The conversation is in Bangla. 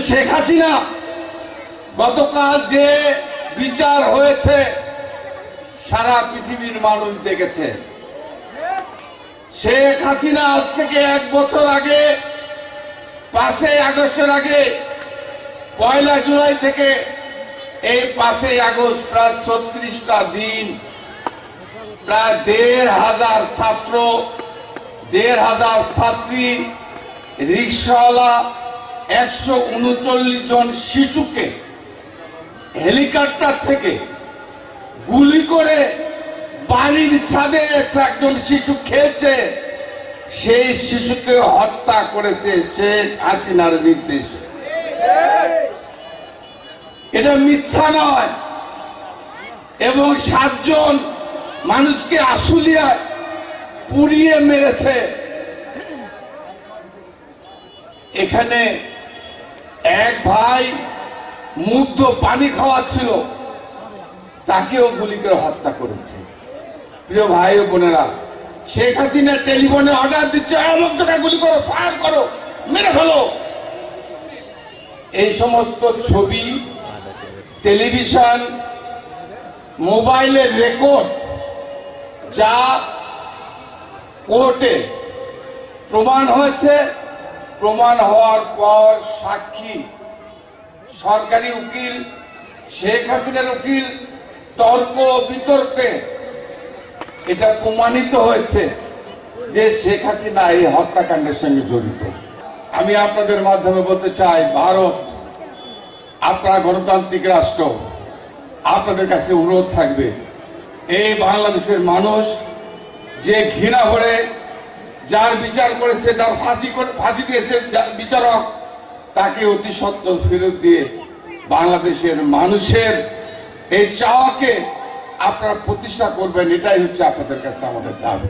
শেখ হাসিনা গতকাল যে বিচার হয়েছে সারা পৃথিবীর মানুষ দেখেছে। শেখ হাসিনা আজ থেকে 1 বছর আগে 5ই আগস্টের আগে 1 জুলাই থেকে এই 5ই আগস্ট প্রায় 36টা দিন প্রায় 1,500 ছাত্র 1,500 ছাত্রী রিক্সাওয়ালা 139 জন শিশুকে হেলিকপ্টার থেকে গুলি করে বাড়ির ছাদে একজন শিশু খেলছে সেই শিশুকে হত্যা করেছে শেখ হাসিনার নির্দেশে। এটা মিথ্যা নয়। এবং 7 জন মানুষকে আশুলিয়ায় পুড়িয়ে মেরেছে। এখানে এক ভাই মুগ্ধ পানি খাওয়াচ্ছিল, তাকেও গুলি করে হত্যা করেছে। প্রিয় ভাই ও বোনেরা, শেখ হাসিনা টেলিফোনে অর্ডার দিচ্ছে অমুক জায়গায় গুলি করো, ফায়ার করো, মেরে ফেলো। এই সমস্ত ছবি, টেলিভিশন, মোবাইলের রেকর্ড যা কোর্টে প্রমাণ হয়েছে, প্রমাণ হওয়ার পর সাক্ষী সরকারি উকিল, শেখ হাসিনার উকিল তর্ক বিতর্কে এটা প্রমাণিত হয়েছে যে শেখ হাসিনা এই হত্যাকাণ্ডের সঙ্গে জড়িত। আমি আপনাদের মাধ্যমে বলতে চাই, ভারত আপনারা গণতান্ত্রিক রাষ্ট্র, আপনাদের কাছে অনুরোধ থাকবে এই বাংলাদেশের মানুষ যে ঘৃণা ভরে যার বিচার করেছে, যার ফাঁসি দিয়েছে বিচারক, তাকে অতি সত্বর ফেরত দিয়ে বাংলাদেশের মানুষের এই চাওয়াকে আপনারা প্রতিষ্ঠা করবেন। এটাই হচ্ছে আপনাদের কাছে আমাদের দাবি।